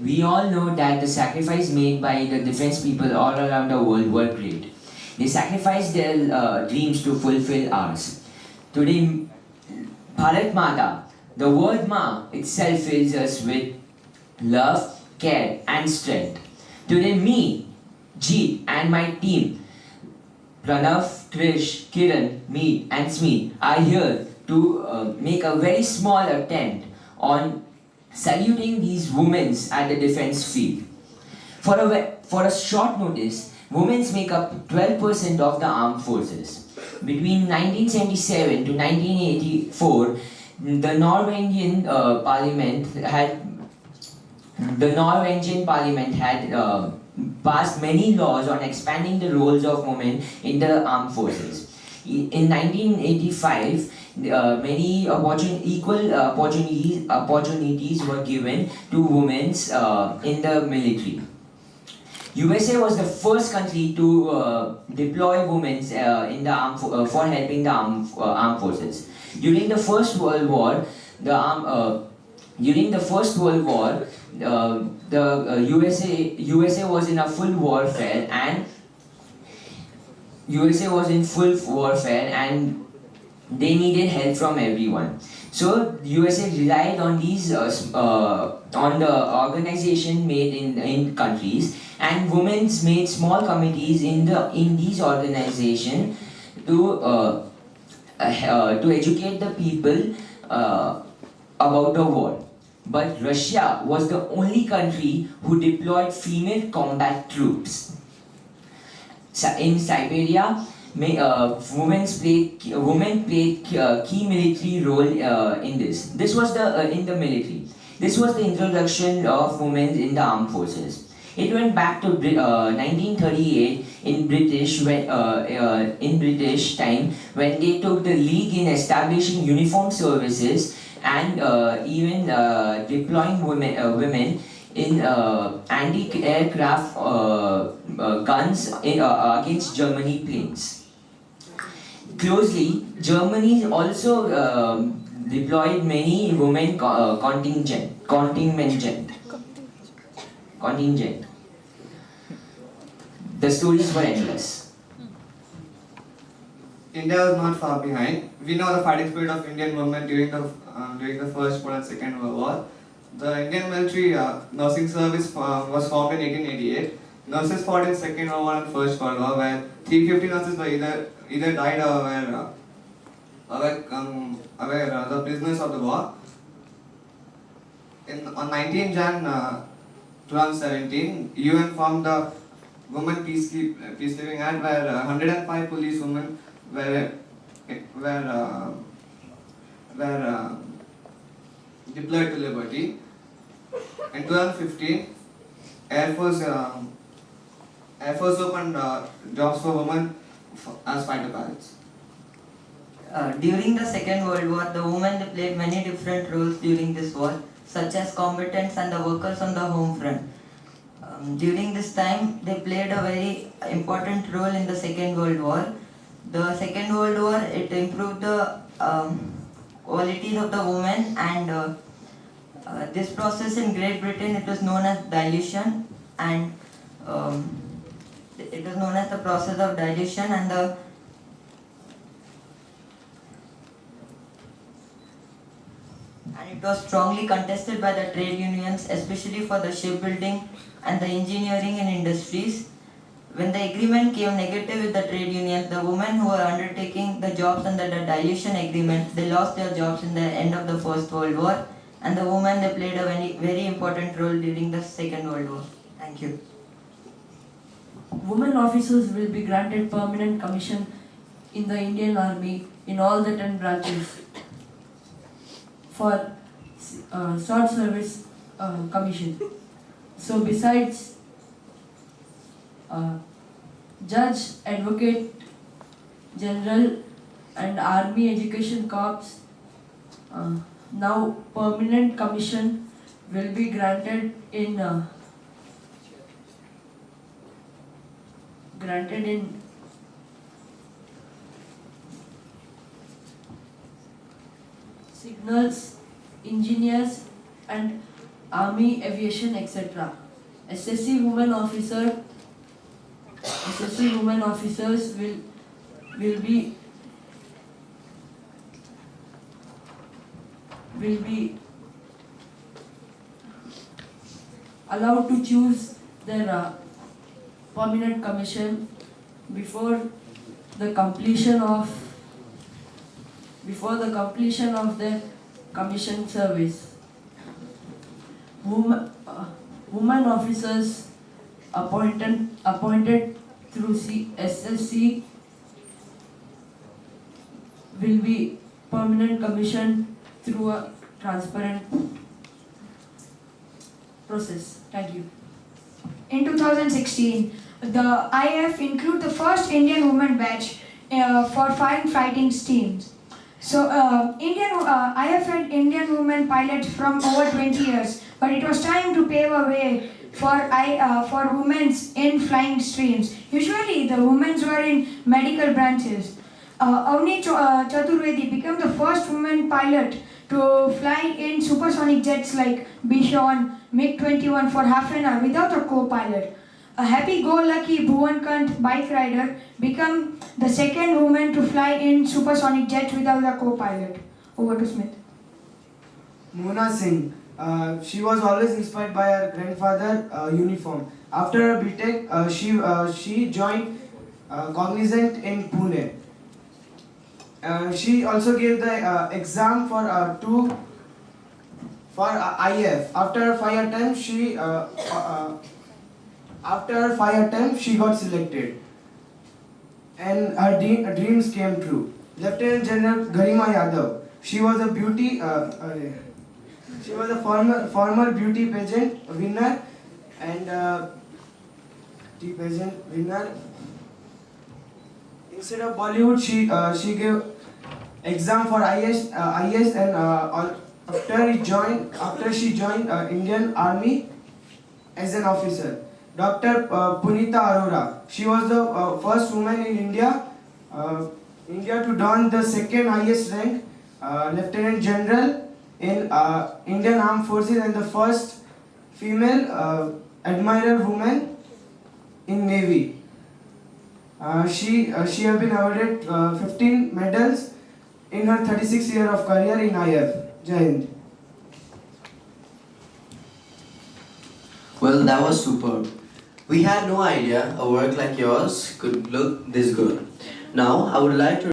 We all know that the sacrifice made by the defense people all around the world were great. They sacrificed their dreams to fulfill ours. Today, Bharat Mata, the word Ma itself fills us with love, care, and strength. Today, me, Jeet, and my team, Pranav, Krish, Kiran, Meet, and Smeet, are here to make a very small attempt on saluting these women at the defense field. For a short notice, women make up 12% of the armed forces. Between 1977 to 1984, the Norwegian Parliament had passed many laws on expanding the roles of women in the armed forces. In 1985, many equal opportunities were given to women in the military. USA was the first country to deploy women in the for helping the armed forces. During the First World War, the USA was in a full warfare and they needed help from everyone. So USA relied on on the organization made in countries, and women made small committees in these organizations to educate the people about the war. But Russia was the only country who deployed female combat troops. In Siberia, women played key military role in this. This was in the military. This was the introduction of women in the armed forces. It went back to 1938 in British time, when they took the lead in establishing uniformed services and even deploying women in anti-aircraft guns against Germany planes. Closely, Germany also deployed many women contingent. The stories were endless. India was not far behind. We know the fighting spirit of Indian women during the First World and Second World War. The Indian military nursing service was formed in 1888. Nurses fought in Second World War and First World War, where 350 nurses were either died or were the prisoners of the war. On 19 Jan 2017, UN formed the Women Peacekeeping Act, where 105 police women were deployed to liberty. In 2015, Air Force opened jobs for women as fighter pilots. During the Second World War, the women played many different roles during this war, such as combatants and the workers on the home front. During this time, they played a very important role in the Second World War. The Second World War, it improved the qualities of the women, and this process in Great Britain, it was known as dilution, and it was known as the process of dilution, and it was strongly contested by the trade unions, especially for the shipbuilding and the engineering and industries. When the agreement came negative with the trade unions, the women who were undertaking the jobs under the dilution agreement, they lost their jobs in the end of the First World War, and the women, they played a very, very important role during the Second World War. Thank you. Women officers will be granted permanent commission in the Indian Army in all the 10 branches for short service commission. So besides judge, advocate general and army education corps, now permanent commission will be granted in signals, engineers and Army, Aviation, etc. SSC women officers will be allowed to choose their permanent commission before the completion of their commission service. Women officers appointed through SSC will be permanent commission through a transparent process. Thank you. In 2016, the IAF included the first Indian women batch for fighting teams. So, IAF had Indian women pilots from over 20 years, but it was time to pave a way for women in flying streams. Usually, the women were in medical branches. Avni Chaturvedi became the first woman pilot to fly in supersonic jets like Bichon, MiG-21 for half an hour without a co-pilot. A happy-go-lucky Bhuvan Kant bike rider became the second woman to fly in supersonic jets without a co-pilot. Over to Smith. Mona Singh. She was always inspired by her grandfather uniform. After her BTech, she joined Cognizant in Pune. She also gave the exam for IF. After her 5 attempts, she got selected, and her dreams came true. Lieutenant General Garima Yadav. She was a former beauty pageant winner and instead of Bollywood, she gave exam for IS and after she joined Indian Army as an officer. Dr. Punita Arora. She was the first woman in India to don the second highest rank, Lieutenant General in Indian Armed Forces, and the first female admiral woman in Navy. She has been awarded 15 medals in her 36 years of career in IF. JAIN. Well, that was superb. We had no idea a work like yours could look this good. Now, I would like to